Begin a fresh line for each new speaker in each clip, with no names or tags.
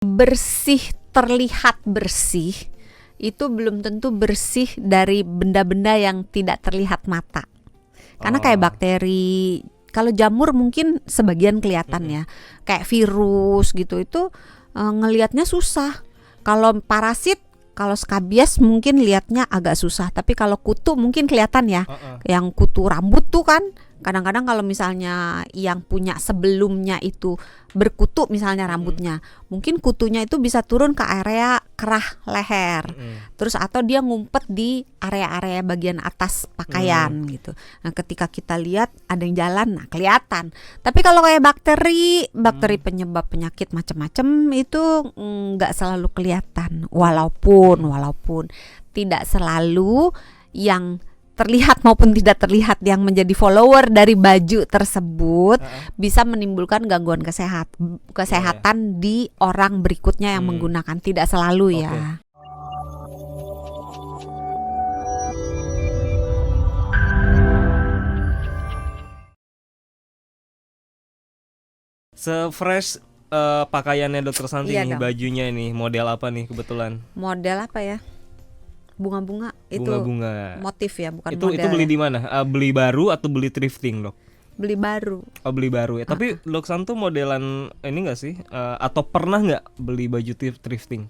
bersih, terlihat bersih, itu belum tentu bersih dari benda-benda yang tidak terlihat mata. Karena kayak bakteri, kalau jamur mungkin sebagian kelihatan ya, kayak virus gitu, itu ngelihatnya susah. Kalau parasit, kalau skabies mungkin lihatnya agak susah, tapi kalau kutu mungkin kelihatan ya. Yang kutu rambut tuh kan kadang-kadang kalau misalnya yang punya sebelumnya itu berkutu misalnya rambutnya, mungkin kutunya itu bisa turun ke area kerah leher, terus atau dia ngumpet di area-area bagian atas pakaian gitu. Nah ketika kita lihat ada yang jalan, nah kelihatan. Tapi kalau kayak bakteri penyebab penyakit macam-macam itu nggak selalu kelihatan, walaupun tidak selalu yang terlihat maupun tidak terlihat yang menjadi follower dari baju tersebut bisa menimbulkan gangguan kesehatan di orang berikutnya yang menggunakan, tidak selalu ya.
Se-fresh pakaiannya Dokter Santi
Iya
nih,
dong.
bajunya nih model apa nih kebetulan?
Model apa ya? Bunga-bunga itu
Bunga-bunga.
motif ya, bukan
Itu
model.
beli di mana? Beli baru atau beli thrifting, Dok?
Beli baru.
Oh, beli baru ya. Tapi Dok San tuh modelan ini enggak sih? Atau pernah enggak beli baju thrifting?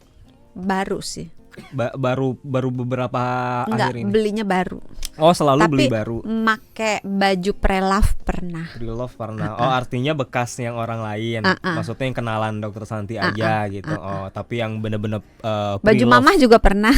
Baru sih.
Baru beberapa
Enggak,
akhir ini.
belinya baru.
Oh, selalu
Tapi
beli baru.
make baju pre-love pernah.
Pre-love pernah. Oh, artinya bekas yang orang lain. Maksudnya yang kenalan Dokter Santi aja gitu. Oh, tapi yang bener-bener
Baju
pre-love.
mamah juga pernah.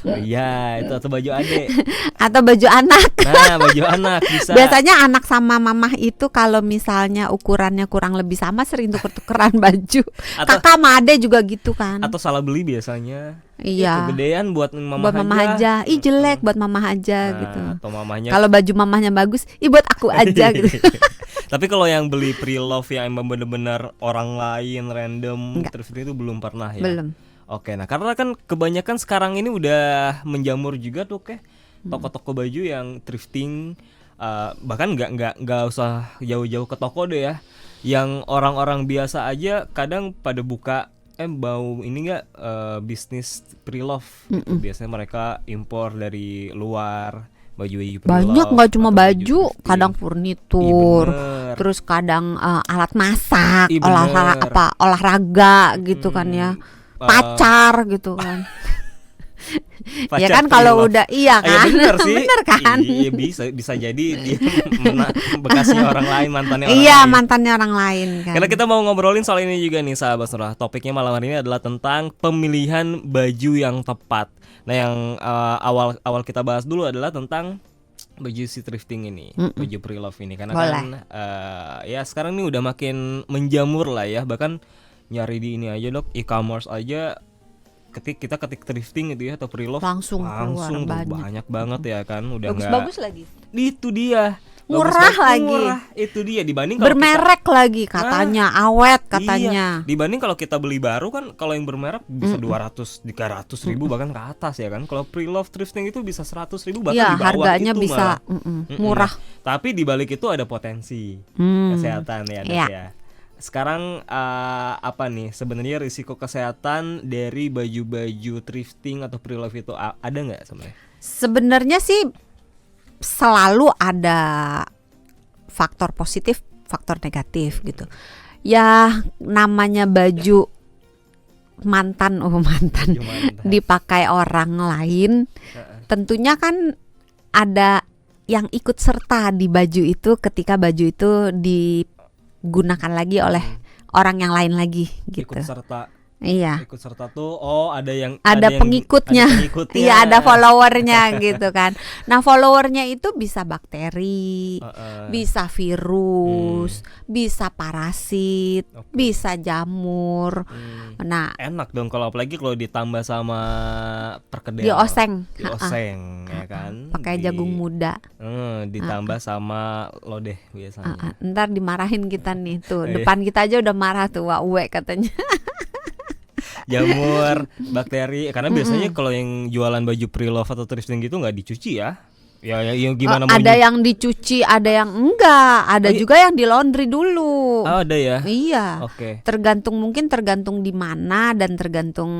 Oh, iya, itu atau baju adik.
Atau baju anak.
Nah, baju anak bisa.
Biasanya anak sama mamah itu kalau misalnya ukurannya kurang lebih sama sering tuker-tukeran baju.
Atau-
Kakak sama ade juga gitu kan.
Atau salah beli biasanya.
Iya.
Kegedean buat
Buat mamah aja. Ih jelek buat mamah aja
Nah,
gitu.
atau mamahnya.
Kalau baju mamahnya bagus, ih buat aku aja gitu.
Tapi kalau yang beli pre-love yang emang bener-bener orang lain random
Enggak.
terus itu belum pernah ya.
Belum.
Oke, nah karena kan kebanyakan sekarang ini udah menjamur juga tuh kayak toko-toko baju yang thrifting, bahkan nggak usah jauh-jauh ke toko deh ya. Yang orang-orang biasa aja kadang pada buka bau ini nggak bisnis pre-love gitu. Biasanya mereka impor dari luar baju-baju pre-love.
Banyak nggak cuma
atau
baju,
thrifting.
kadang furnitur,
Iya, bener.
terus kadang alat masak,
Iya, bener.
olahraga gitu kan ya, pacar gitu kan.
Pacar
Ya kan kalau
pre-love.
udah iya
Ya
kan,
bener sih.
bener kan?
Iya bisa jadi dia bekasnya orang lain, mantannya orang
Iya
lain.
mantannya orang lain kan.
Karena kita mau ngobrolin soal ini juga nih sahabat Surah. Topiknya malam hari ini adalah tentang pemilihan baju yang tepat. Nah yang awal kita bahas dulu adalah tentang baju si thrifting ini, baju pre-love ini. Karena kan ya sekarang ini udah makin menjamur lah ya. Bahkan nyari di ini aja Dok, e-commerce aja. Kita ketik thrifting gitu ya atau pre-love
langsung keluar
tuh
banyak.
banyak banget ya kan, udah
Bagus-bagus lagi.
itu dia
Murah lagi.
murah. Itu dia dibanding kalau
Bermerek lagi katanya, awet katanya.
iya, dibanding kalau kita beli baru kan, kalau yang bermerek bisa 200 300 ribu bahkan ke atas ya kan. Kalau pre-love thrifting itu bisa 100 ribu bahkan
Iya
di bawah
harganya
itu
bisa
malah.
murah.
Tapi di balik itu ada potensi kesehatan ya Dok
Iya.
ya. Sekarang apa nih sebenarnya risiko kesehatan dari baju-baju thrifting atau pre-love itu ada nggak sebenarnya?
Sebenarnya sih selalu ada faktor positif, faktor negatif gitu. Ya namanya baju mantan
Gimana?
dipakai orang lain, tentunya kan ada yang ikut serta di baju itu ketika baju itu digunakan lagi oleh orang yang lain lagi gitu.
Ikut serta.
Iya.
Ikut serta tuh ada yang
Ada pengikutnya. Iya, ada followernya gitu kan. Nah, followernya itu bisa bakteri, bisa virus, bisa parasit, bisa jamur. Nah,
enak dong kalau apalagi kalau ditambah sama perkedel.
dioseng.
Dioseng ya kan.
Pakai jagung muda.
Ditambah sama lodeh biasanya.
Ntar dimarahin kita nih tuh. Depan kita aja udah marah tuh Wak Uwe katanya.
Jamur, bakteri. Karena biasanya kalau yang jualan baju pre-love atau thrifting gitu nggak dicuci ya. Gimana mau
ada yang dicuci, ada yang enggak, ada
Oh,
juga yang di laundry dulu.
ada ya.
Iya.
Oke.
Tergantung di mana dan tergantung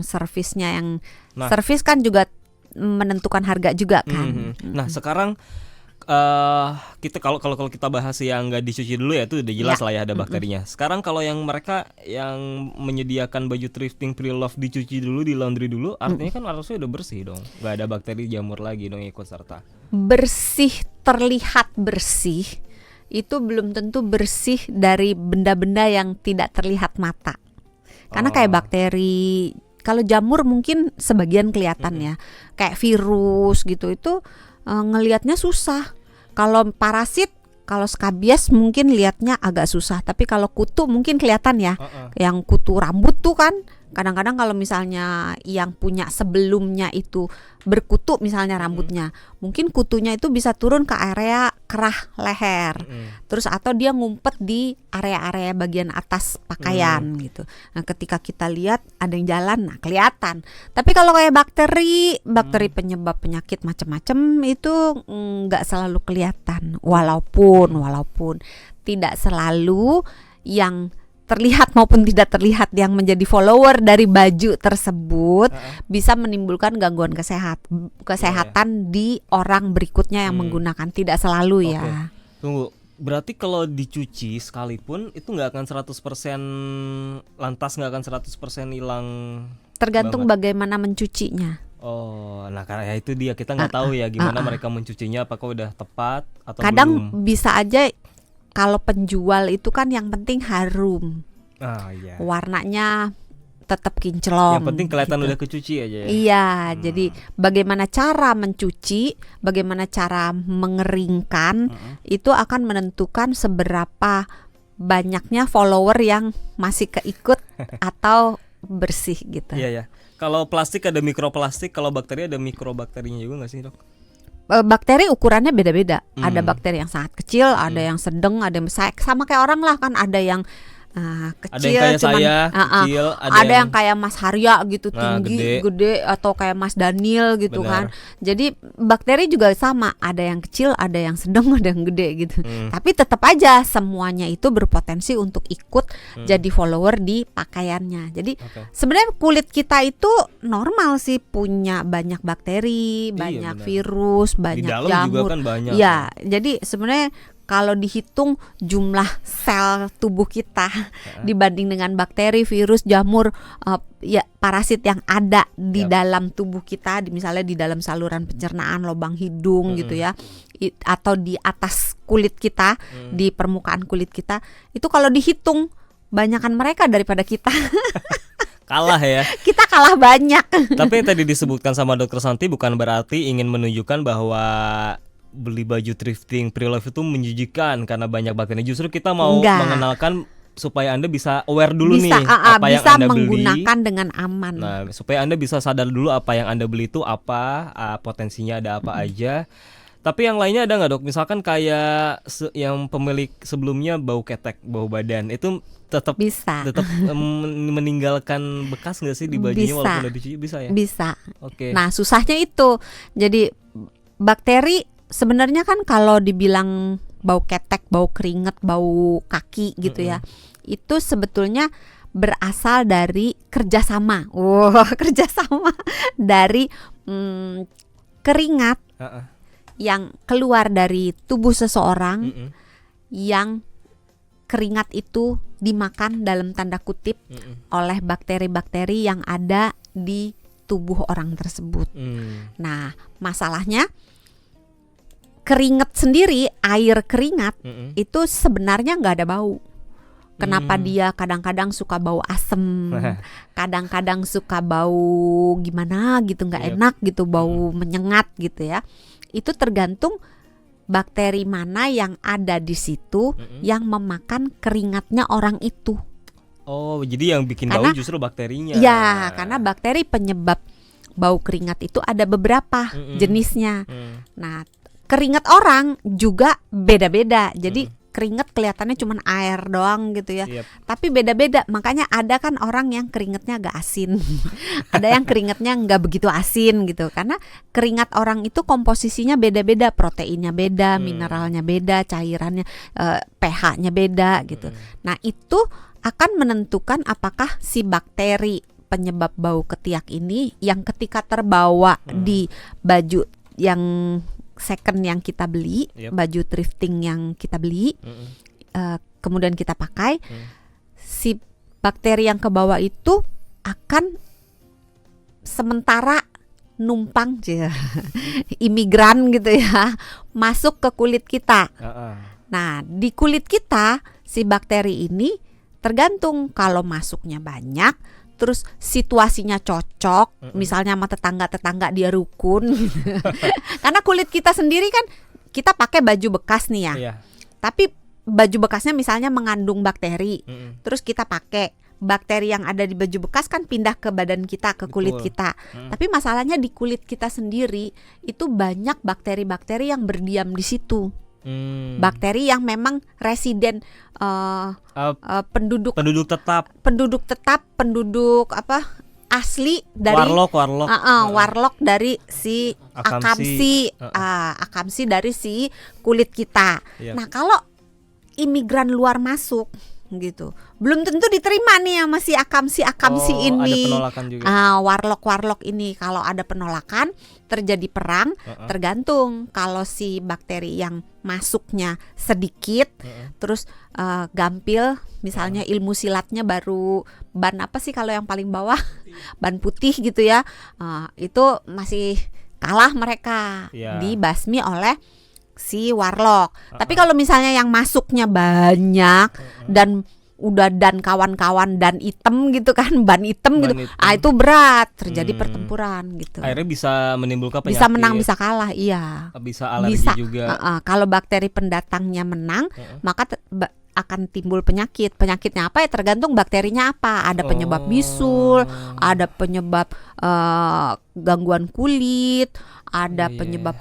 servisnya yang
Nah.
servis kan juga menentukan harga juga kan.
Nah, sekarang kita kalau kita bahas yang nggak dicuci dulu ya, itu udah jelas
Ya.
lah ya ada bakterinya. Sekarang kalau yang mereka yang menyediakan baju thrifting pre-love dicuci dulu, di laundry dulu, artinya kan harusnya udah bersih dong, nggak ada bakteri jamur lagi dong yang ikut serta.
Bersih, terlihat bersih, itu belum tentu bersih dari benda-benda yang tidak terlihat mata. Karena kayak bakteri, kalau jamur mungkin sebagian kelihatan ya, kayak virus gitu, itu ngelihatnya susah. Kalau parasit, kalau skabies mungkin lihatnya agak susah, tapi kalau kutu mungkin kelihatan ya. Yang kutu rambut tuh kan kadang-kadang kalau misalnya yang punya sebelumnya itu berkutu misalnya rambutnya, mungkin kutunya itu bisa turun ke area kerah leher. Terus atau dia ngumpet di area-area bagian atas pakaian gitu. Nah, ketika kita lihat ada yang jalan, nah kelihatan. Tapi kalau kayak bakteri penyebab penyakit macam-macam itu nggak selalu kelihatan. Walaupun tidak selalu yang terlihat maupun tidak terlihat yang menjadi follower dari baju tersebut bisa menimbulkan gangguan kesehatan di orang berikutnya yang menggunakan. Tidak selalu ya.
Tunggu, berarti kalau dicuci sekalipun itu nggak akan 100% lantas, nggak akan 100% hilang.
Tergantung bagaimana mencucinya.
Oh, nah karena ya itu dia, kita nggak tahu ya gimana mereka mencucinya, apakah udah tepat atau
Kadang
belum.
bisa aja. Kalau penjual itu kan yang penting harum,
Iya.
warnanya tetap kinclong.
Yang penting kelihatan
gitu.
udah kecuci aja ya.
Iya, jadi bagaimana cara mencuci, bagaimana cara mengeringkan, itu akan menentukan seberapa banyaknya follower yang masih keikut atau bersih gitu.
Iya ya. Kalau plastik ada mikroplastik, kalau bakteri ada mikrobakterinya juga nggak sih, Dok?
Bakteri ukurannya beda-beda. Ada bakteri yang sangat kecil, ada yang sedang, ada yang besar. Sama kayak orang lah kan, ada yang kecil,
Ada yang kayak saya, kecil,
ada yang kayak Mas Harya gitu, tinggi,
gede.
gede, atau kayak Mas Daniel gitu.
Benar.
Kan. Jadi bakteri juga sama, ada yang kecil, ada yang sedang, ada yang gede gitu. Tapi tetap aja semuanya itu berpotensi untuk ikut jadi follower di pakaiannya. Jadi sebenarnya kulit kita itu normal sih punya banyak bakteri, banyak
benar.
virus, banyak
Di dalam
jamur.
juga kan banyak.
Ya, jadi sebenarnya kalau dihitung jumlah sel tubuh kita dibanding dengan bakteri, virus, jamur, ya parasit yang ada di dalam tubuh kita, misalnya di dalam saluran pencernaan, lubang hidung gitu ya, atau di atas kulit kita, di permukaan kulit kita, itu kalau dihitung banyakan mereka daripada kita.
Kalah ya.
Kita kalah banyak.
Tapi yang tadi disebutkan sama Dokter Santi bukan berarti ingin menunjukkan bahwa beli baju thrifting pre-love itu menjijikan karena banyak bakteri. Justru kita mau mengenalkan supaya Anda bisa aware dulu nih apa yang
bisa
Anda
menggunakan
beli
dengan aman.
Nah, supaya Anda bisa sadar dulu apa yang Anda beli itu apa, potensinya ada apa aja. Tapi yang lainnya ada nggak, Dok? Misalkan kayak yang pemilik sebelumnya bau ketek, bau badan, itu tetap meninggalkan bekas nggak sih di bajunya walaupun udah dicuci? Bisa ya?
Bisa.
Oke.
Nah, susahnya itu. Jadi bakteri sebenarnya kan kalau dibilang bau ketek, bau keringet, bau kaki gitu ya, itu sebetulnya berasal dari kerjasama. Kerjasama dari keringat yang keluar dari tubuh seseorang, yang keringat itu dimakan dalam tanda kutip oleh bakteri-bakteri yang ada di tubuh orang tersebut. Nah, masalahnya keringat sendiri, air keringat itu sebenarnya nggak ada bau. Kenapa dia kadang-kadang suka bau asem, kadang-kadang suka bau gimana gitu, nggak enak gitu, bau menyengat gitu ya. Itu tergantung bakteri mana yang ada di situ yang memakan keringatnya orang itu.
Oh, jadi yang bikin bau justru bakterinya.
Ya, karena bakteri penyebab bau keringat itu ada beberapa jenisnya. Nah, keringat orang juga beda-beda. Jadi keringet kelihatannya cuman air doang gitu ya.
Yep.
Tapi beda-beda, makanya ada kan orang yang keringetnya agak asin, ada yang keringetnya nggak begitu asin gitu. Karena keringat orang itu komposisinya beda-beda, proteinnya beda, mineralnya beda, cairannya, pH-nya beda gitu. Nah itu akan menentukan apakah si bakteri penyebab bau ketiak ini yang ketika terbawa di baju yang second yang kita beli, baju thrifting yang kita beli, kemudian kita pakai, si bakteri yang ke bawah itu akan sementara numpang imigran gitu ya, masuk ke kulit kita. Nah di kulit kita si bakteri ini tergantung, kalau masuknya banyak, terus situasinya cocok, misalnya sama tetangga-tetangga dia rukun gitu. Karena kulit kita sendiri kan kita pakai baju bekas nih ya. Tapi baju bekasnya misalnya mengandung bakteri. Terus kita pakai, bakteri yang ada di baju bekas kan pindah ke badan kita, ke kulit kita. Tapi masalahnya di kulit kita sendiri itu banyak bakteri-bakteri yang berdiam di situ. Bakteri yang memang residen, penduduk tetap, penduduk asli dari warlock dari si akamsi dari si kulit kita. Nah kalau imigran luar masuk gitu, belum tentu diterima nih sama si akamsi ini.
Ada penolakan juga.
Warlock ini, kalau ada penolakan terjadi perang, tergantung. Kalau si bakteri yang masuknya sedikit, terus gampil, misalnya ilmu silatnya baru ban apa sih kalau yang paling bawah, ban putih gitu ya, itu masih kalah mereka, dibasmi oleh si warlock. Tapi kalau misalnya yang masuknya banyak dan udah dan kawan-kawan dan item gitu kan, ban item gitu, itu berat, terjadi pertempuran gitu.
Akhirnya bisa menimbulkan penyakit.
Bisa menang bisa kalah, iya.
Bisa alergi juga.
Kalau bakteri pendatangnya menang, maka akan timbul penyakit. Penyakitnya apa ya tergantung bakterinya apa. Ada penyebab bisul, ada penyebab gangguan kulit, ada penyebab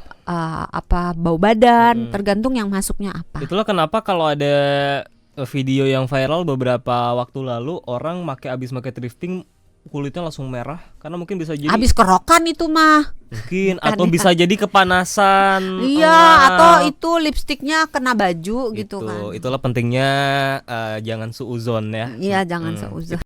bau badan, tergantung yang masuknya apa.
Itulah kenapa kalau ada video yang viral beberapa waktu lalu, orang abis pakai thrifting kulitnya langsung merah, karena mungkin bisa jadi
habis kerokan itu mah.
Mungkin atau bisa jadi kepanasan.
Iya, atau itu lipstiknya kena baju gitu kan.
Itulah pentingnya jangan suuzon ya.
Iya, jangan suuzon.